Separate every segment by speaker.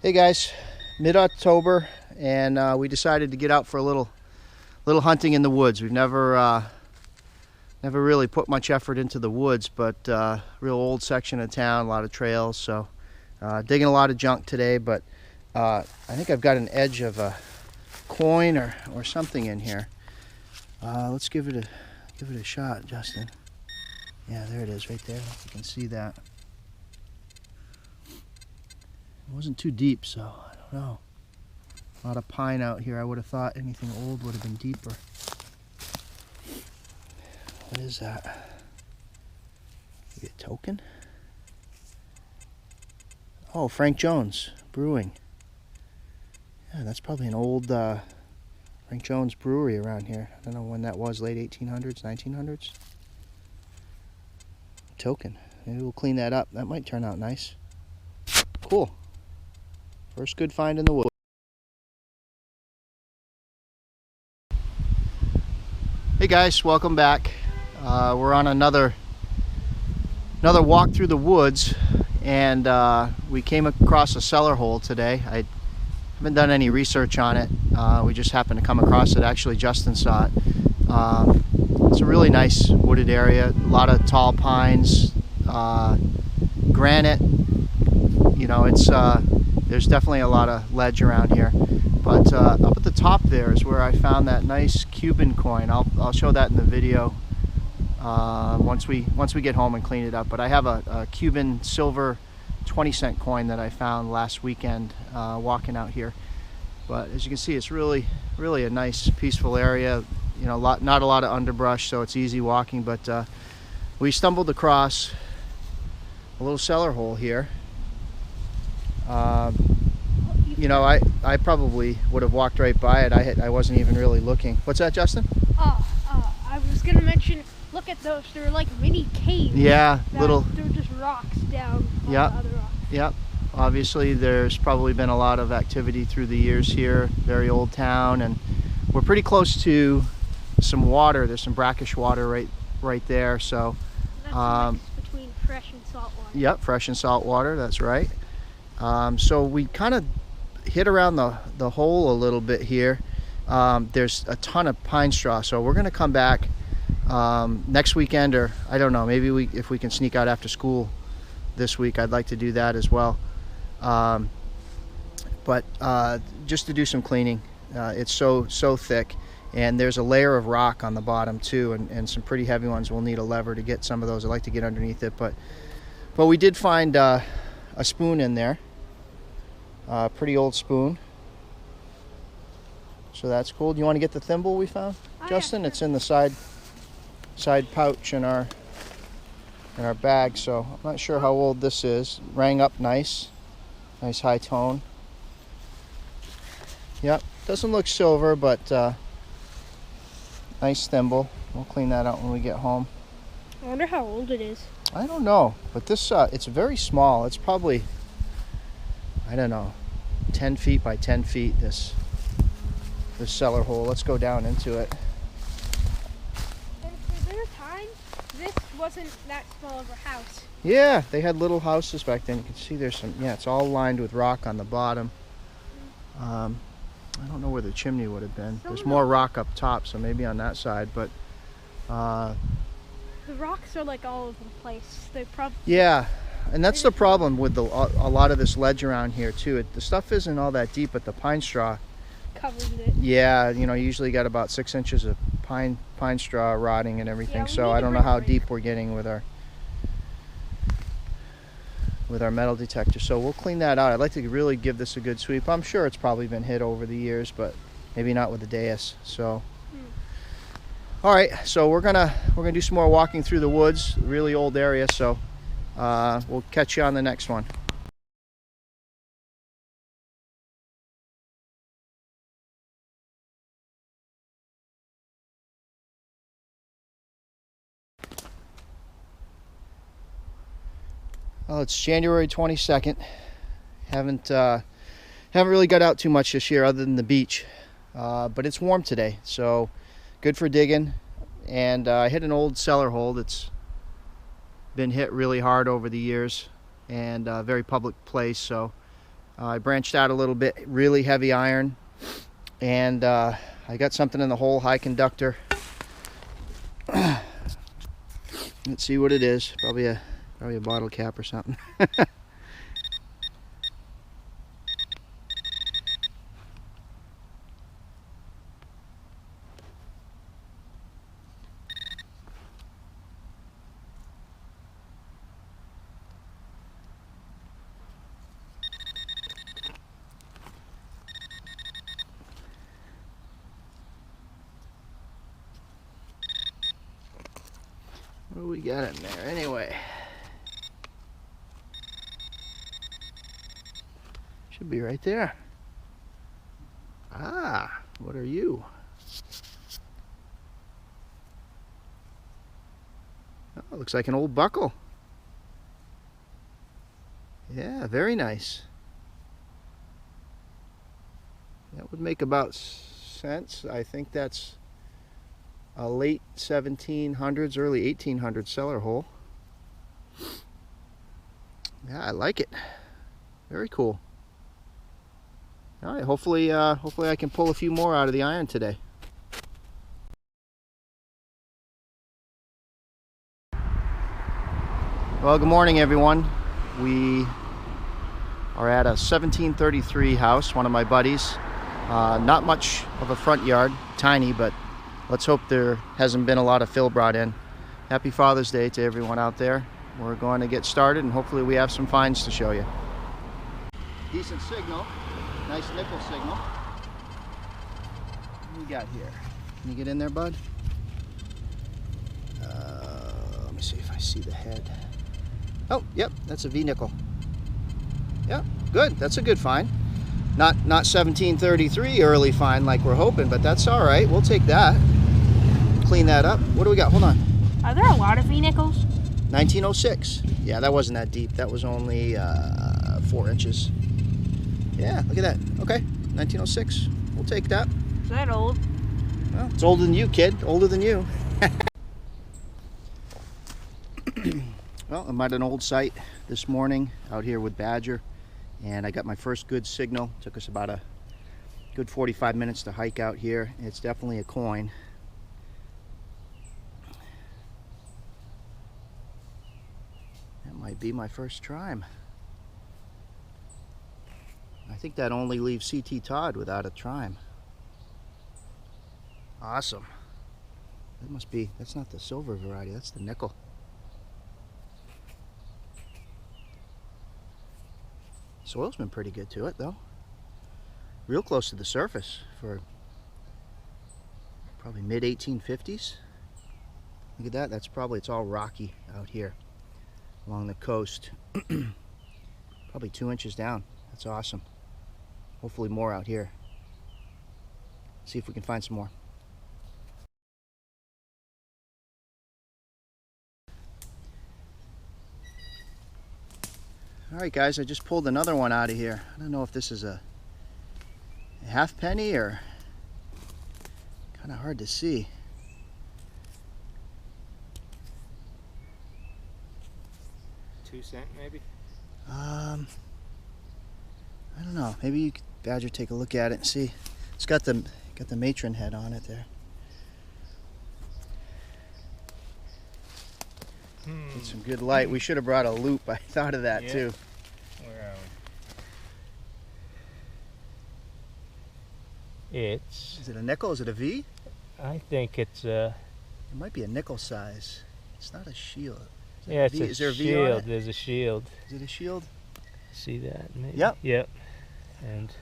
Speaker 1: Hey guys, mid-October, and we decided to get out for a little hunting in the woods. We've never really put much effort into the woods, but real old section of town, a lot of trails. So digging a lot of junk today, but I think I've got an edge of a coin or something in here. Let's give it a shot, Justin. Yeah, there it is, right there. You can see that. It wasn't too deep, so I don't know. A lot of pine out here. I would have thought anything old would have been deeper. What is that? Maybe a token? Oh, Frank Jones Brewing. Yeah, that's probably an old Frank Jones brewery around here. I don't know when that was, late 1800s, 1900s. Token. Maybe we'll clean that up. That might turn out nice. Cool. First good find in the woods. Hey guys, welcome back. We're on another walk through the woods, and we came across a cellar hole today. I haven't done any research on it. We just happened to come across it. Actually, Justin saw it. It's a really nice wooded area. A lot of tall pines, granite. You know, there's definitely a lot of ledge around here. But up at the top there is where I found that nice Cuban coin. I'll show that in the video once we get home and clean it up. But I have a Cuban silver 20-cent coin that I found last weekend walking out here. But as you can see, it's really a nice, peaceful area. You know, not a lot of underbrush, so it's easy walking. But we stumbled across a little cellar hole here. You know, I probably would have walked right by it. I wasn't even really looking. What's that, Justin?
Speaker 2: I was gonna mention, look at those. They're like mini caves.
Speaker 1: Yeah, little.
Speaker 2: They're just rocks down on
Speaker 1: Yep.
Speaker 2: the other rocks.
Speaker 1: Yep. Obviously, there's probably been a lot of activity through the years here. Very old town, and we're pretty close to some water. There's some brackish water right there. So.
Speaker 2: That's a mix between fresh and salt water.
Speaker 1: Yep, fresh and salt water. That's right. So we kind of hit around the hole a little bit here. There's a ton of pine straw, so we're going to come back next weekend, or I don't know, maybe if we can sneak out after school this week. I'd like to do that as well. But just to do some cleaning. It's so thick, and there's a layer of rock on the bottom too, and some pretty heavy ones. We'll need a lever to get some of those. I'd like to get underneath it, but we did find a spoon in there. Pretty old spoon, so that's cool. Do you want to get the thimble we found, Justin?
Speaker 2: Yeah, sure.
Speaker 1: It's in the side pouch in our bag. So I'm not sure how old this is. Rang up nice high tone. Yep, doesn't look silver, but nice thimble. We'll clean that out when we get home.
Speaker 2: I wonder how old it is.
Speaker 1: I don't know, but this it's very small. It's probably, I don't know, 10 feet by 10 feet, this cellar hole. Let's go down into it.
Speaker 2: And for their time, this wasn't that small of a house.
Speaker 1: Yeah, they had little houses back then. You can see there's some, yeah, it's all lined with rock on the bottom. I don't know where the chimney would have been. There's more rock up top, so maybe on that side, but
Speaker 2: the rocks are like all over the place. They probably.
Speaker 1: Yeah, and that's the problem with a lot of this ledge around here too. The stuff isn't all that deep, but the pine straw
Speaker 2: Covers it.
Speaker 1: Yeah, you know, usually got about 6 inches of pine straw rotting and everything.
Speaker 2: Yeah,
Speaker 1: so I don't know how deep we're getting with our metal detector. So we'll clean that out. I'd like to really give this a good sweep. I'm sure it's probably been hit over the years, but maybe not with the dais. So. All right, so we're gonna do some more walking through the woods, really old area. So we'll catch you on the next one. Well, it's January 22nd. Haven't really got out too much this year, other than the beach. But it's warm today, so good for digging. And I hit an old cellar hole that's been hit really hard over the years, and a very public place. So I branched out a little bit, really heavy iron, and I got something in the hole, high conductor. Let's see what it is. Probably a bottle cap or something. What do we got in there anyway? Should be right there. Ah, what are you? Oh, looks like an old buckle. Yeah, very nice. That would make about sense. I think that's a late 1700s, early 1800s cellar hole. Yeah, I like it. Very cool. All right, hopefully I can pull a few more out of the iron today. Well, good morning, everyone. We are at a 1733 house, one of my buddies. Not much of a front yard, tiny, but let's hope there hasn't been a lot of fill brought in. Happy Father's Day to everyone out there. We're going to get started, and hopefully we have some finds to show you. Decent signal, nice nickel signal. What do we got here? Can you get in there, bud? Let me see if I see the head. Oh, yep, that's a V nickel. Yep, good. That's a good find. Not 1733 early find like we're hoping, but that's all right. We'll take that. Clean that up. What do we got? Hold on.
Speaker 2: Are there a lot of V-nickels?
Speaker 1: 1906. Yeah, that wasn't that deep. That was only 4 inches. Yeah, look at that. Okay, 1906. We'll take that.
Speaker 2: Is that old?
Speaker 1: Well, it's older than you, kid. Older than you. Well, I'm at an old site this morning out here with Badger, and I got my first good signal. Took us about a good 45 minutes to hike out here. It's definitely a coin. That might be my first trime. I think that only leaves C.T. Todd without a trime. Awesome. That must be, that's not the silver variety, that's the nickel. Soil's been pretty good to it though. Real close to the surface for probably mid 1850s. Look at that, that's probably, it's all rocky out here along the coast. Probably 2 inches down. That's awesome. Hopefully more out here. See if we can find some more. Alright guys, I just pulled another one out of here. I don't know if this is a half penny or kind of hard to see.
Speaker 3: $2 maybe?
Speaker 1: I don't know. Maybe you could, Badger, take a look at it and see. It's got the matron head on it there. Get some good light. We should have brought a loop. I thought of that too.
Speaker 3: Where are we? It's...
Speaker 1: Is it a nickel? Is it a V?
Speaker 3: I think it's
Speaker 1: It might be a nickel size. It's not a shield.
Speaker 3: yeah, it's
Speaker 1: V?
Speaker 3: a
Speaker 1: Is there a V
Speaker 3: shield.
Speaker 1: on it?
Speaker 3: There's a shield.
Speaker 1: Is it a shield?
Speaker 3: See that? Maybe?
Speaker 1: Yep.
Speaker 3: Yep. And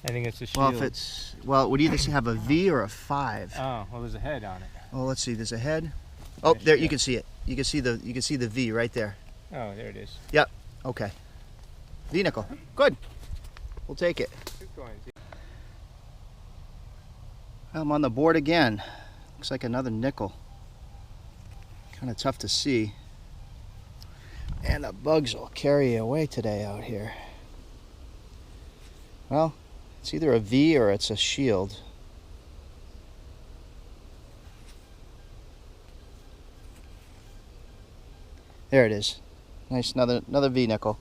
Speaker 3: I think it's a shield.
Speaker 1: Well, if it's, well, it would either have a V or a 5.
Speaker 3: Oh, well, there's a head on it.
Speaker 1: Oh, let's see. There's a head. Oh, there you can see it. You can see the V right there.
Speaker 3: Oh, there it is.
Speaker 1: Yep. Okay. V nickel. Good. We'll take it.
Speaker 3: Good coins.
Speaker 1: I'm on the board again. Looks like another nickel. Kind of tough to see. And the bugs will carry you away today out here. Well, it's either a V or it's a shield. There it is. Nice, another V nickel.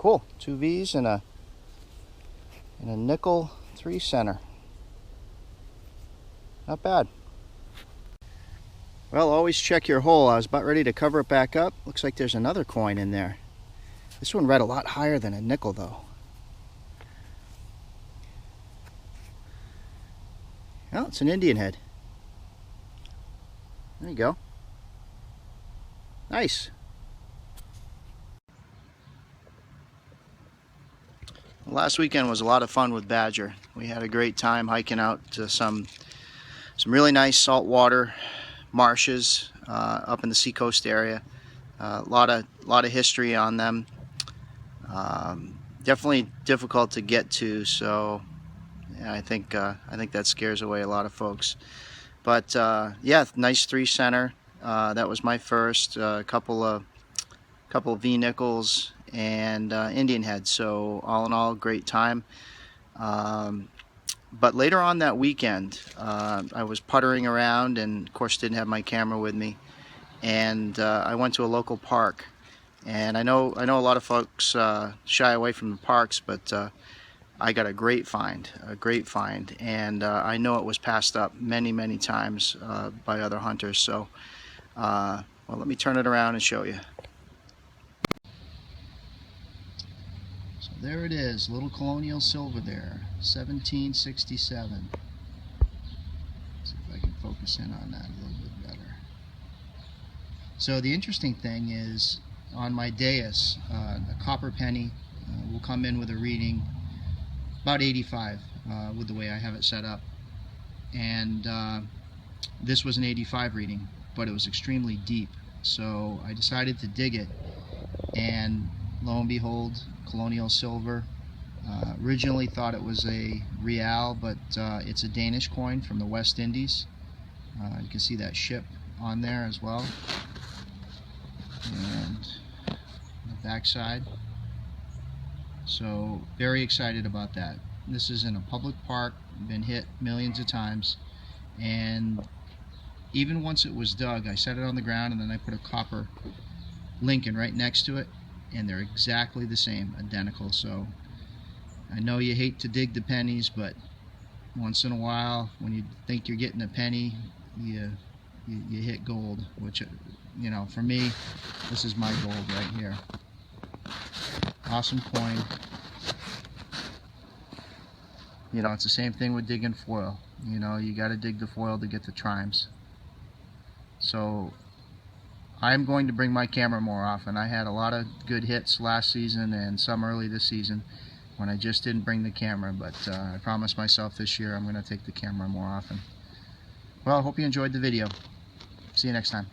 Speaker 1: cool. 2 V's and a nickel 3 center. Not bad. Well, always check your hole. I was about ready to cover it back up. Looks like there's another coin in there. This one read a lot higher than a nickel though. Oh, it's an Indian head. There you go. Nice. Last weekend was a lot of fun with Badger. We had a great time hiking out to some really nice saltwater marshes up in the seacoast area. A lot of history on them. Definitely difficult to get to, so yeah, I think that scares away a lot of folks. But yeah, nice 3 center. That was my first. Couple of V nickels and Indian head. So all in all, great time. But later on that weekend, I was puttering around, and of course didn't have my camera with me. And I went to a local park. And I know a lot of folks shy away from the parks, but I got a great find, and I know it was passed up many times by other hunters. So, well, let me turn it around and show you. So there it is, little Colonial silver there, 1767. See if I can focus in on that a little bit better. So the interesting thing is, on my dais, a copper penny will come in with a reading about 85 with the way I have it set up, and this was an 85 reading, but it was extremely deep, so I decided to dig it, and lo and behold, Colonial silver. Originally thought it was a real, but it's a Danish coin from the West Indies. You can see that ship on there as well, and the back side. So very excited about that. This is in a public park, been hit millions of times, and even once it was dug, I set it on the ground and then I put a copper Lincoln right next to it, and they're exactly the same, identical. So I know you hate to dig the pennies, but once in a while, when you think you're getting a penny, you hit gold, which, you know, for me, this is my gold right here. Awesome coin. You know, it's the same thing with digging foil. You know, you got to dig the foil to get the trimes. So I'm going to bring my camera more often. I had a lot of good hits last season and some early this season when I just didn't bring the camera, but I promised myself this year I'm going to take the camera more often. Well, I hope you enjoyed the video. See you next time.